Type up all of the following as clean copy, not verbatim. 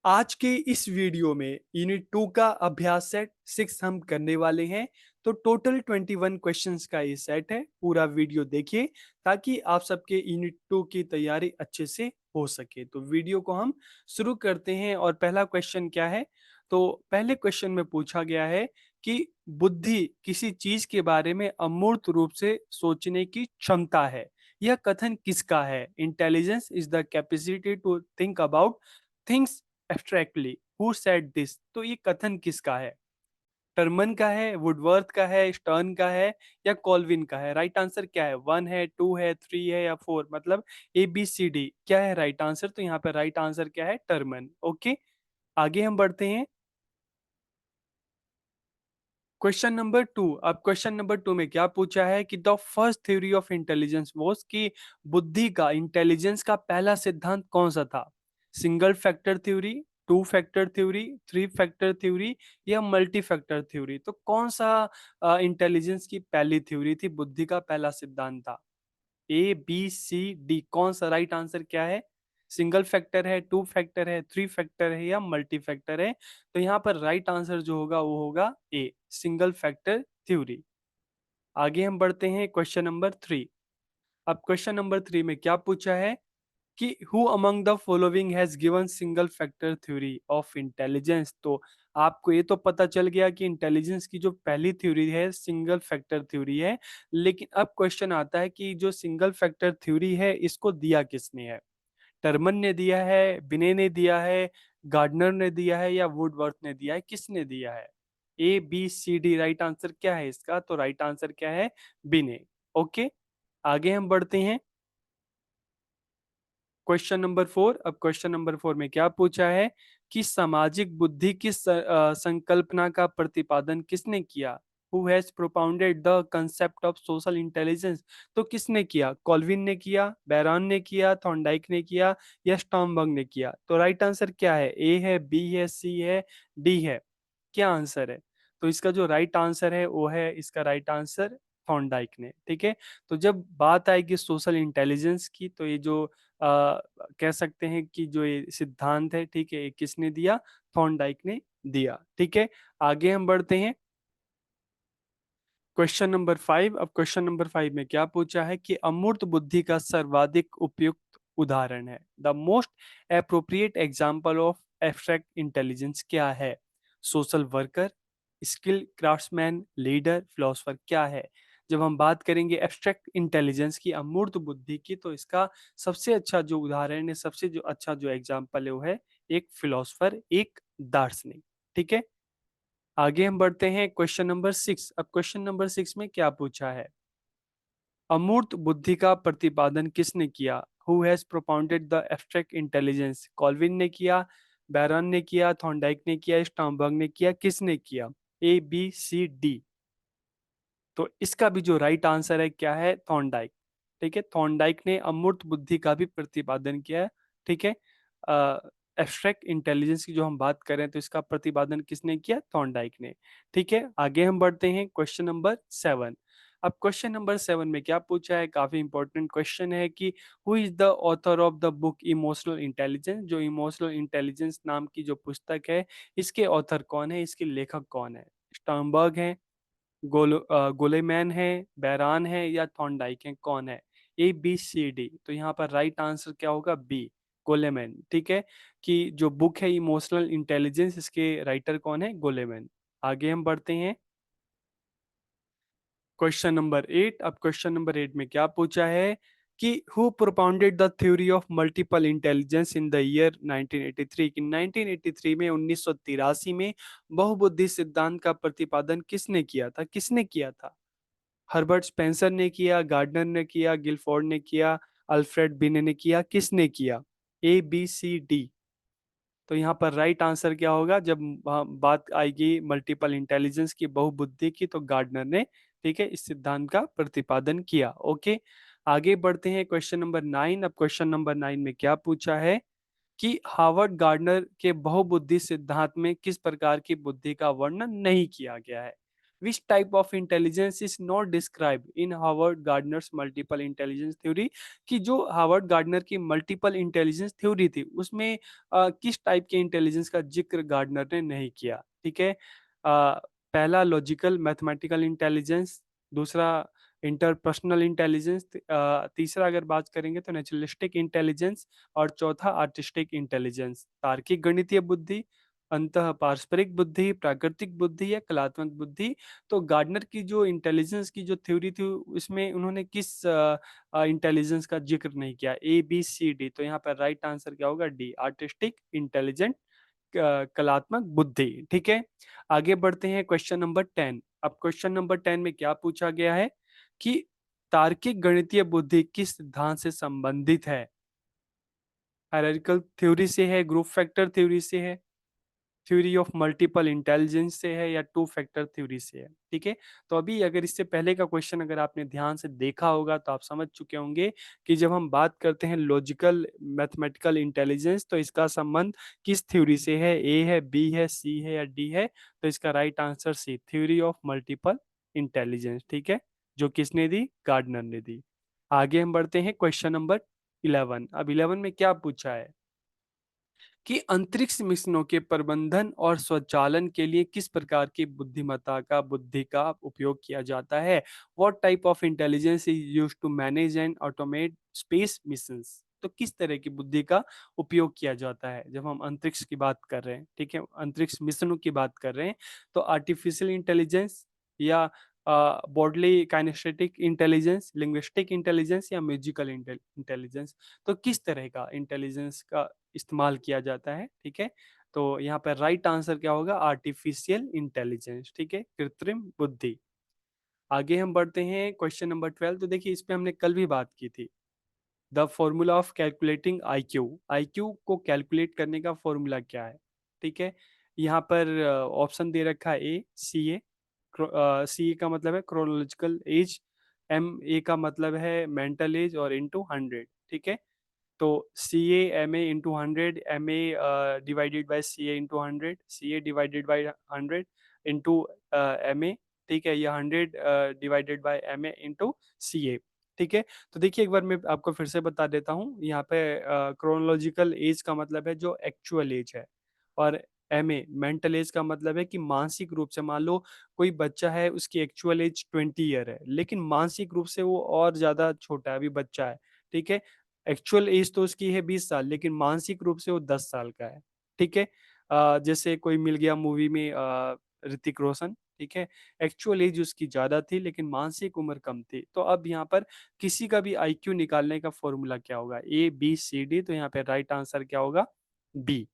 आज के इस वीडियो में यूनिट 2 का अभ्यास सेट 6 हम करने वाले हैं। तो टोटल 21 क्वेश्चंस का ये सेट है। पूरा वीडियो देखिए ताकि आप सबके यूनिट 2 की तैयारी अच्छे से हो सके। तो वीडियो को हम शुरू करते हैं और पहला क्वेश्चन क्या है। तो पहले क्वेश्चन में पूछा गया है कि बुद्धि किसी चीज के बारे में अमूर्त रूप से सोचने की क्षमता है। यह कथन किसका है? Intelligence is the capacity to think about things abstractly. Who said this? तो ये कथन किसका है? टर्मन का है, वुडवर्थ का है, स्टर्न का है या कॉल्विन का है? राइट आंसर क्या है? 1 है, 2 है, 3 है या 4? मतलब ए बी सी डी क्या है राइट आंसर? तो यहाँ पे राइट आंसर क्या है? टर्मन। ओके, आगे हम बढ़ते हैं। Question number 2। अब क्वेश्चन नंबर 2 में क्या पूछा है कि the first theory of intelligence was, कि बुद्धि का, इंटेलिजेंस का पहला सिद्धांत कौन सा था? Single factor theory, two factor theory, three factor theory या मल्टी फैक्टर थ्योरी? तो कौन सा इंटेलिजेंस की पहली थ्योरी थी, बुद्धि का पहला सिद्धांत था? ए बी सी डी, कौन सा राइट आंसर क्या है? सिंगल फैक्टर है, टू फैक्टर है, थ्री फैक्टर है या मल्टी फैक्टर है? तो यहाँ पर राइट आंसर जो होगा वो होगा ए, सिंगल फैक्टर थ्योरी। आगे हम बढ़ते हैं क्वेश्चन नंबर 3। अब क्वेश्चन नंबर 3 में क्या पूछा है कि who among the following has given single factor theory of intelligence? तो आपको ये तो पता चल गया कि इंटेलिजेंस की जो पहली थ्योरी है सिंगल फैक्टर थ्योरी है। लेकिन अब क्वेश्चन आता है कि जो सिंगल फैक्टर थ्योरी है इसको दिया किसने है? टर्मन ने दिया है, बिने ने दिया है, गार्डनर ने दिया है या वुडवर्थ ने दिया है? किसने दिया है? A B C D, right answer क्या है इसका? तो राइट आंसर क्या है? बिने। ओके, आगे हम बढ़ते हैं। Question number 4। अब क्वेश्चन नंबर 4 में क्या पूछा है कि सामाजिक बुद्धि की संकल्पना का प्रतिपादन किसने किया? Who has propounded the concept of social intelligence? तो किसने किया? कॉल्विन ने किया, बैरॉन ने किया, थॉर्नडाइक ने किया या स्टॉर्मबर्ग ने किया? तो राइट आंसर क्या है? ए है, बी है, सी है, डी है? क्या आंसर है? तो इसका जो राइट आंसर है वो है, इसका राइट आंसर थॉर्नडाइक ने। ठीक है, तो जब बात आएगी सोशल इंटेलिजेंस की तो ये जो कह सकते हैं कि जो ये सिद्धांत है, ठीक है, ये किसने दिया? थॉर्नडाइक ने दिया। ठीक है, आगे हम बढ़ते हैं। Question number 5। अब क्वेश्चन नंबर 5 में क्या पूछा है कि अमूर्त बुद्धि का सर्वाधिक उपयुक्त उदाहरण है? The most appropriate example of abstract intelligence क्या है? Social worker, skill craftsman, leader, philosopher? क्या है? जब हम बात करेंगे एब्स्ट्रैक्ट इंटेलिजेंस की, अमूर्त बुद्धि की, तो इसका सबसे अच्छा जो उदाहरण है, सबसे जो अच्छा जो एग्जाम्पल है वो है एक फिलोसफर, एक दार्शनिक। ठीक है, आगे हम बढ़ते हैं क्वेश्चन नंबर 6। अब क्वेश्चन नंबर 6 में क्या पूछा है? अमूर्त बुद्धि का प्रतिपादन किसने किया? Who has propounded the abstract intelligence? Colvin ने किया, बैरन ने किया, थॉर्नडाइक ने किया, स्टॉर्मबर्ग ने किया? किसने किया? A B C D? तो इसका भी जो राइट आंसर है क्या है? थॉर्नडाइक। ठीक है, थॉर्नडाइक ने अमूर्त बुद्धि का भी प्रतिपादन किया है। ठीक है, एब्स्ट्रैक्ट इंटेलिजेंस की जो हम बात करें तो इसका प्रतिपादन किसने किया? थॉर्नडाइक ने। ठीक है, आगे हम बढ़ते हैं क्वेश्चन नंबर 7। अब क्वेश्चन नंबर 7 में क्या पूछा है? काफी इंपॉर्टेंट क्वेश्चन है कि who is the author of the book emotional intelligence? जो इमोशनल इंटेलिजेंस नाम की जो पुस्तक है, इसके ऑथर कौन है, इसके लेखक कौन है? स्टर्नबर्ग है, गोलेमैन है, बैरान है या थॉर्नडाइक है? कौन है? A B C D? तो यहाँ पर राइट आंसर क्या होगा? B, Goleman. ठीक है, कि जो बुक है इमोशनल इंटेलिजेंस, इसके राइटर कौन है? गोलेमैन। आगे हम बढ़ते हैं क्वेश्चन नंबर 8। अब क्वेश्चन नंबर 8 में क्या पूछा है कि who propounded the theory of multiple intelligence in the year 1983? कि 1983 में, 1983 में बहुबुद्धि सिद्धांत का प्रतिपादन किसने किया था? किसने किया था? हर्बर्ट स्पेंसर ने किया, गार्डनर ने किया, गिलफोर्ड ने किया, अल्फ्रेड बिने ने किया? किसने किया? A B C D? तो यहाँ पर राइट आंसर क्या होगा? जब बात आएगी मल्टीपल इंटेलिजेंस की, बहुबुद्धि की, तो गार्डनर ने, ठीक है, इस सिद्धांत का प्रतिपादन किया। ओके, आगे बढ़ते हैं क्वेश्चन नंबर 9। अब क्वेश्चन नंबर 9 में क्या पूछा है कि हार्वर्ड गार्डनर के बहुबुद्धि सिद्धांत में किस प्रकार की बुद्धि का वर्णन नहीं किया गया है? Which type of intelligence is not describe in Harvard Gardner's multiple intelligence theory, कि जो हार्वर्ड गार्डनर की मल्टीपल इंटेलिजेंस थ्योरी थी उसमें किस टाइप के इंटेलिजेंस का जिक्र गार्डनर ने नहीं किया। ठीक है, पहला लॉजिकल मैथमेटिकल इंटेलिजेंस, दूसरा इंटरपर्सनल इंटेलिजेंस, तीसरा अगर बात करेंगे तो नेचुरलिस्टिक इंटेलिजेंस, और चौथा आर्टिस्टिक इंटेलिजेंस, तार्किक गणितीय बुद्धि, अंतः पारस्परिक बुद्धि, प्राकृतिक बुद्धि या कलात्मक बुद्धि। तो गार्डनर की जो इंटेलिजेंस की जो थ्योरी थी उसमें उन्होंने किस इंटेलिजेंस का जिक्र नहीं किया, ए बी सी डी। तो यहाँ पर राइट आंसर क्या होगा, डी, आर्टिस्टिक इंटेलिजेंट, कलात्मक बुद्धि। ठीक है, आगे बढ़ते हैं क्वेश्चन नंबर 10। अब क्वेश्चन नंबर 10 में क्या पूछा गया है कि तार्किक गणितीय बुद्धि किस सिद्धांत से संबंधित है, हायरार्किकल थ्योरी से है, ग्रुप फैक्टर थ्योरी से है, थ्योरी ऑफ मल्टीपल इंटेलिजेंस से है, या टू फैक्टर थ्योरी से है। ठीक है, तो अभी अगर इससे पहले का क्वेश्चन अगर आपने ध्यान से देखा होगा तो आप समझ चुके होंगे कि जब हम बात करते हैं लॉजिकल मैथमेटिकल इंटेलिजेंस तो इसका संबंध किस थ्योरी से है, ए है, बी है, सी है या डी है। तो इसका right answer C, theory of multiple intelligence. ठीक है, जो किसने दी, गार्डनर ने दी। आगे हम बढ़ते हैं क्वेश्चन नंबर 11। अब 11 में क्या पूछा है कि अंतरिक्ष मिशनों के प्रबंधन और स्वचालन के लिए किस प्रकार की बुद्धिमत्ता का बुद्धि का उपयोग किया जाता है। What type of intelligence is used to manage and automate space missions. तो किस तरह की बुद्धि का उपयोग किया जाता है जब हम अंतरिक्ष की बात कर रहे हैं। ठीक है, अंतरिक्ष मिशनों की बात कर रहे हैं तो आर्टिफिशियल इंटेलिजेंस या bodily kinesthetic intelligence, linguistic intelligence या म्यूजिकल इंटेलिजेंस। तो किस तरह का इंटेलिजेंस का इस्तेमाल किया जाता है। ठीक है, तो यहाँ पर राइट आंसर क्या होगा, आर्टिफिशियल इंटेलिजेंस। ठीक है, कृत्रिम बुद्धि। आगे हम बढ़ते हैं क्वेश्चन नंबर 12। तो देखिए इस पे हमने कल भी बात की थी, the formula of calculating IQ, IQ को कैलकुलेट करने का फॉर्मूला क्या है। ठीक है, यहाँ पर ऑप्शन दे रखा है ए सी ए, सी ए का मतलब है क्रोनोलॉजिकल एज, एम ए का मतलब है मेंटल एज, और इनटू 100। ठीक है, तो C A M A into 100, M A divided by C A into 100, C A divided by 100 into M A. ठीक है, या 100 divided by M A into C A. ठीक है, तो देखिए एक बार मैं आपको फिर से बता देता हूँ, यहाँ पे क्रोनोलॉजिकल एज का मतलब है जो एक्चुअल एज है, और एम ए मेंटल एज का मतलब है कि मानसिक रूप से, मान लो कोई बच्चा है उसकी एक्चुअल एज 20 ईयर है लेकिन मानसिक रूप से वो और ज्यादा छोटा है, अभी बच्चा है। ठीक है, एक्चुअल एज तो उसकी है 20 साल लेकिन मानसिक रूप से वो 10 साल का है। ठीक है, जैसे कोई मिल गया मूवी में ऋतिक रोशन। ठीक है, एक्चुअल एज उसकी ज्यादा थी लेकिन मानसिक उम्र कम थी। तो अब यहाँ पर किसी का भी आईक्यू निकालने का फॉर्मूला क्या होगा, ए बी सी डी। तो यहाँ पे राइट आंसर क्या होगा, बी।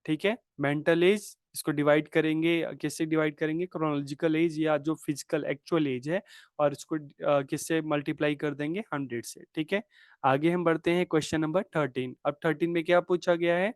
ठीक है, मेंटल एज इसको डिवाइड करेंगे, किससे डिवाइड करेंगे, क्रोनोलॉजिकल एज या जो फिजिकल एक्चुअल एज है, और इसको किससे मल्टीप्लाई कर देंगे, 100 से। ठीक है, आगे हम बढ़ते हैं क्वेश्चन नंबर 13। अब 13 में क्या पूछा गया है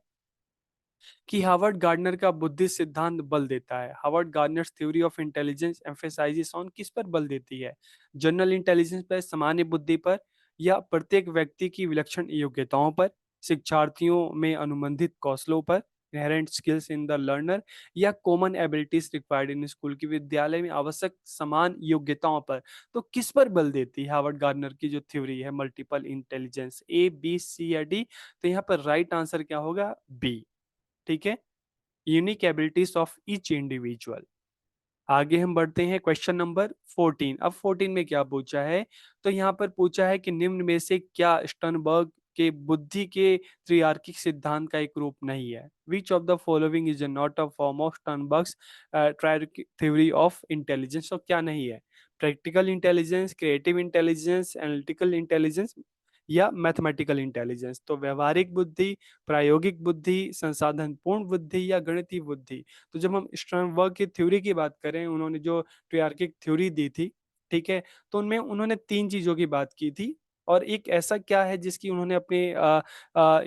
कि हार्वर्ड गार्डनर का बुद्धि सिद्धांत बल देता है। Harvard Gardner's theory of intelligence emphasises on किस पर बल देती है, जनरल इंटेलिजेंस पर, सामान्य बुद्धि पर, या प्रत्येक व्यक्ति की विलक्षण योग्यताओं पर, शिक्षार्थियों में अनुबंधित कौशलों पर, inherent skills in the learner, या common abilities required in school की विद्यालय में आवश्यक समान योग्यताओं पर। तो किस पर बल देती है हार्वर्ड गार्डनर की जो थ्योरी है multiple intelligence, A B C या डी। तो यहाँ पर राइट आंसर क्या होगा, बी। ठीक है, unique abilities of each individual. आगे हम बढ़ते हैं क्वेश्चन नंबर 14। अब 14 में क्या पूछा है, तो यहाँ पर पूछा है कि निम्न में से क्या स्टर्नबर्ग के बुद्धि के त्रिआर्किक सिद्धांत का एक रूप नहीं है। Which of the following is not a form of Sternberg's triarchic theory of intelligence. तो क्या नहीं है, practical intelligence, creative intelligence, analytical intelligence या मैथमेटिकल इंटेलिजेंस। तो व्यवहारिक बुद्धि, प्रायोगिक बुद्धि, संसाधन पूर्ण बुद्धि या गणितीय बुद्धि। तो जब हम स्टर्नबर्ग की थ्योरी की बात करें, उन्होंने जो ट्रिआर्किक थ्योरी दी थी, ठीक है, तो उनमें उन्होंने तीन चीजों की बात की थी, और एक ऐसा क्या है जिसकी उन्होंने अपने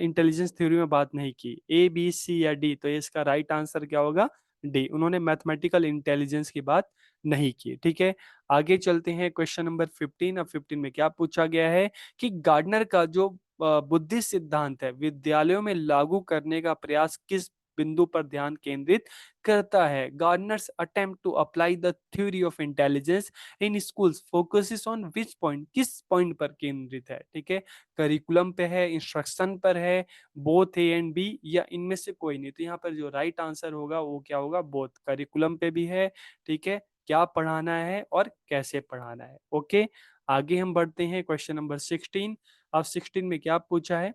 इंटेलिजेंस थ्योरी में बात नहीं की, ए बी सी या डी। तो इसका राइट आंसर क्या होगा, डी, उन्होंने मैथमेटिकल इंटेलिजेंस की बात नहीं की। ठीक है, आगे चलते हैं क्वेश्चन नंबर 15। अब 15 में क्या पूछा गया है कि गार्डनर का जो बुद्धि सिद्धांत है विद्यालयों में लागू करने का प्रयास किस बिंदु पर ध्यान केंद्रित करता है। Gardner's attempt to apply the theory of intelligence in schools focuses on which point, किस पॉइंट पर केंद्रित है, ठीक है। करिकुलम पे है, इंस्ट्रक्शन पर है, बोथ ए एंड बी, या इनमें से कोई नहीं। तो यहाँ पर जो राइट आंसर होगा वो क्या होगा, बोथ। करिकुलम पे भी है, ठीक है, क्या पढ़ाना है और कैसे पढ़ाना है। ओके, आगे हम बढ़ते हैं क्वेश्चन नंबर 16। अब 16 में क्या पूछा है,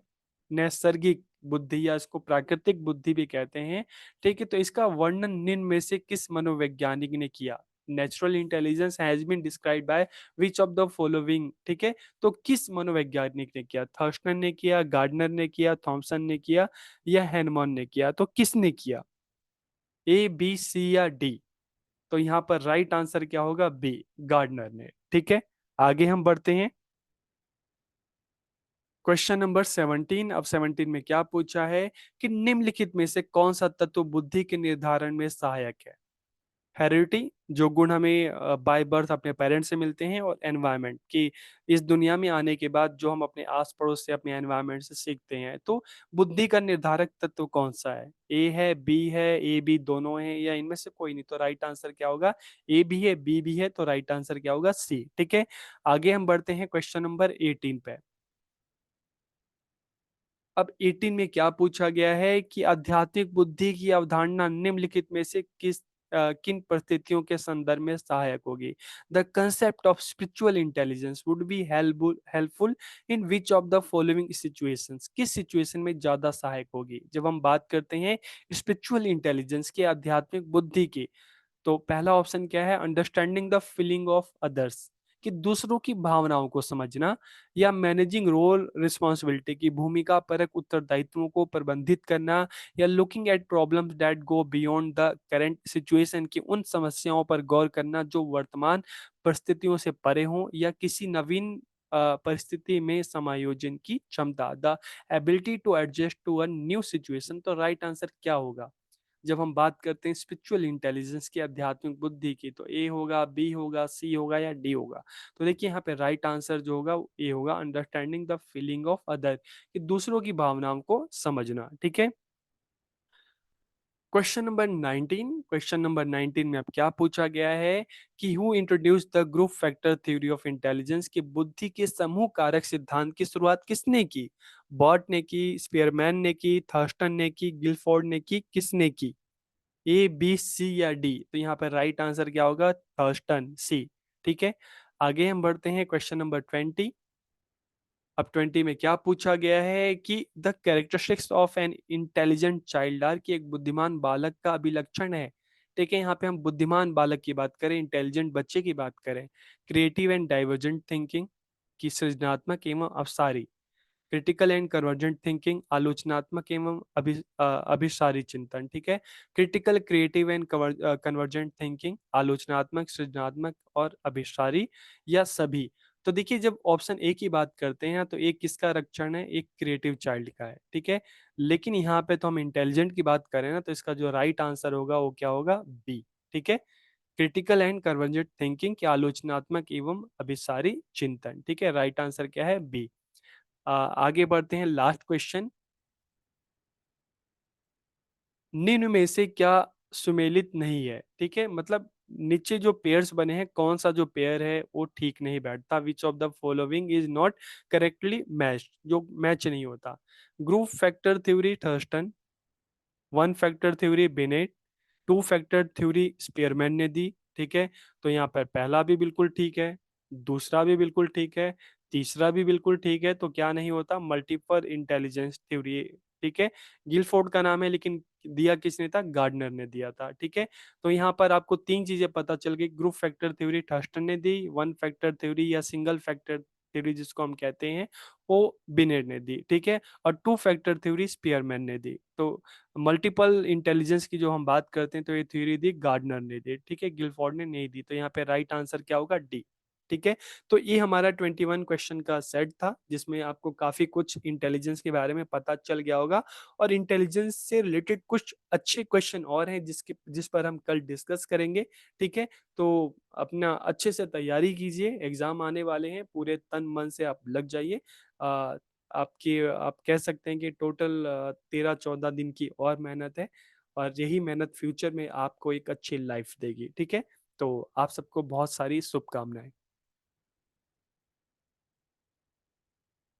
नैसर्गिक बुद्धि या इसको प्राकृतिक बुद्धि भी कहते हैं, ठीक है। तो इसका वर्णन निम्न में से किस मनोवैज्ञानिक ने किया। Natural intelligence has been describe by which of the following, ठीक है। तो किस मनोवैज्ञानिक ने किया, थर्स्टन ने किया, गार्डनर ने किया, थॉमसन ने किया, या हैनमॉन ने किया। तो किसने किया, ए बी सी या डी। तो यहाँ पर राइट आंसर क्या होगा, बी, गार्डनर ने, ठीक है। आगे हम बढ़ते हैं क्वेश्चन नंबर 17। अब 17 में क्या पूछा है कि निम्नलिखित में से कौन सा तत्व बुद्धि के निर्धारण में सहायक है। हेरिडिटी, जो गुण हमें बाय बर्थ अपने पेरेंट्स से मिलते हैं, और एनवायरनमेंट की, इस दुनिया में आने के बाद जो हम अपने आस पड़ोस से, अपने एनवायरनमेंट से सीखते हैं। तो बुद्धि का निर्धारक तत्व कौन सा है, ए है, बी है, ए बी दोनों है, या इनमें से कोई नहीं। तो राइट आंसर क्या होगा, ए भी है, बी भी है, तो राइट आंसर क्या होगा, सी, ठीक है। आगे हम बढ़ते हैं क्वेश्चन नंबर 18 पे। अब 18 में क्या पूछा गया है कि आध्यात्मिक बुद्धि की अवधारणा निम्नलिखित में से किन परिस्थितियों के संदर्भ में सहायक होगी। The concept of spiritual intelligence would be helpful in which of the following situations, किस सिचुएशन में ज्यादा सहायक होगी। जब हम बात करते हैं स्पिरिचुअल इंटेलिजेंस के, आध्यात्मिक बुद्धि की, तो पहला ऑप्शन क्या है, understanding the feeling of others, कि दूसरों की भावनाओं को समझना, या मैनेजिंग रोल रिस्पॉन्सिबिलिटी की, भूमिका परक उत्तरदायित्वों को प्रबंधित करना, या looking at problems that go beyond the current situation की, उन समस्याओं पर गौर करना जो वर्तमान परिस्थितियों से परे हों, या किसी नवीन परिस्थिति में समायोजन की क्षमता, the ability to adjust to a new situation. तो राइट आंसर क्या होगा जब हम बात करते हैं स्पिरिचुअल इंटेलिजेंस की, आध्यात्मिक बुद्धि की। तो ए होगा, बी होगा, सी होगा, या डी होगा। तो देखिए यहाँ पे राइट आंसर जो होगा ए होगा, understanding the feeling of other, कि दूसरों की भावनाओं को समझना, ठीक है। Question number 19। क्वेश्चन नंबर 19 में अब क्या पूछा गया है कि who introduce the group factor theory of intelligence, की बुद्धि के समूह कारक सिद्धांत की शुरुआत किसने की। बॉट ने की, स्पीयरमैन ने की, थर्स्टन ने की, गिलफोर्ड ने की, किसने की। ए बी सी या डी। तो यहाँ पर राइट आंसर क्या होगा, थर्स्टन, सी, ठीक है। आगे हम बढ़ते हैं क्वेश्चन नंबर 20। अब 20 में क्या पूछा गया है कि the characteristics of an intelligent child are, कि एक बुद्धिमान बालक का अभिलक्षण है, ठीक है। यहाँ पे हम बुद्धिमान बालक की बात करें, इंटेलिजेंट बच्चे की बात करें, क्रिएटिव एंड डाइवर्जेंट थिंकिंग, की सृजनात्मक एवं Avsari, critical and convergent thinking, आलोचनात्मक एवं अभिसारी चिंतन, ठीक है। Critical, creative and convergent thinking, आलोचनात्मक, सृजनात्मक और अभिसारी, या सभी। तो देखिए जब ऑप्शन ए की बात करते हैं तो एक किसका रक्षण है, एक क्रिएटिव चाइल्ड का है, ठीक है। लेकिन यहाँ पे तो हम इंटेलिजेंट की बात करें ना, तो इसका जो राइट आंसर होगा वो क्या होगा, बी, ठीक है। क्रिटिकल एंड कन्वर्जेंट थिंकिंग के आलोचनात्मक एवं अभिसारी चिंतन, ठीक है। राइट आंसर क्या है, बी। आगे बढ़ते हैं, लास्ट क्वेश्चन। निम्न में से क्या सुमेलित नहीं है, ठीक है। मतलब नीचे जो पेयर्स बने हैं, कौन सा जो पेयर है वो ठीक नहीं बैठता। विच of the following is not correctly matched, जो मैच नहीं होता। Group factor theory Thurston, one factor theory Bennett, two factor theory Spearman ने दी, ठीक है। तो यहाँ पर पहला भी बिल्कुल ठीक है, दूसरा भी बिल्कुल ठीक है, तीसरा भी बिल्कुल ठीक है। तो क्या नहीं होता, मल्टीपल इंटेलिजेंस थ्योरी, ठीक है। गिलफोर्ड का नाम है, लेकिन दिया किसने था, गार्डनर ने दिया था, ठीक है। तो यहाँ पर आपको तीन चीजें पता चल गई, ग्रुप फैक्टर थ्योरी थर्स्टन ने दी, वन फैक्टर थ्योरी या सिंगल फैक्टर थ्योरी जिसको हम कहते हैं वो बिनेट ने दी, ठीक है। और टू फैक्टर थ्योरी स्पीयरमैन ने दी। तो मल्टीपल इंटेलिजेंस की जो हम बात करते हैं तो ये थ्योरी दी गार्डनर ने दी, ठीक है, गिलफोर्ड ने नहीं दी। तो यहाँ पे राइट आंसर क्या होगा, डी, ठीक है। तो ये हमारा 21 क्वेश्चन का सेट था, जिसमें आपको काफी कुछ इंटेलिजेंस के बारे में पता चल गया होगा। और इंटेलिजेंस से रिलेटेड कुछ अच्छे क्वेश्चन और हैं जिस पर हम कल डिस्कस करेंगे, ठीक है। तो अपना अच्छे से तैयारी कीजिए, एग्जाम आने वाले हैं, पूरे तन मन से आप लग जाइए। आप कह सकते हैं कि टोटल 13-14 दिन की और मेहनत है और यही मेहनत फ्यूचर में आपको एक अच्छी लाइफ देगी, ठीक है? तो आप सबको बहुत सारी शुभकामनाएँ।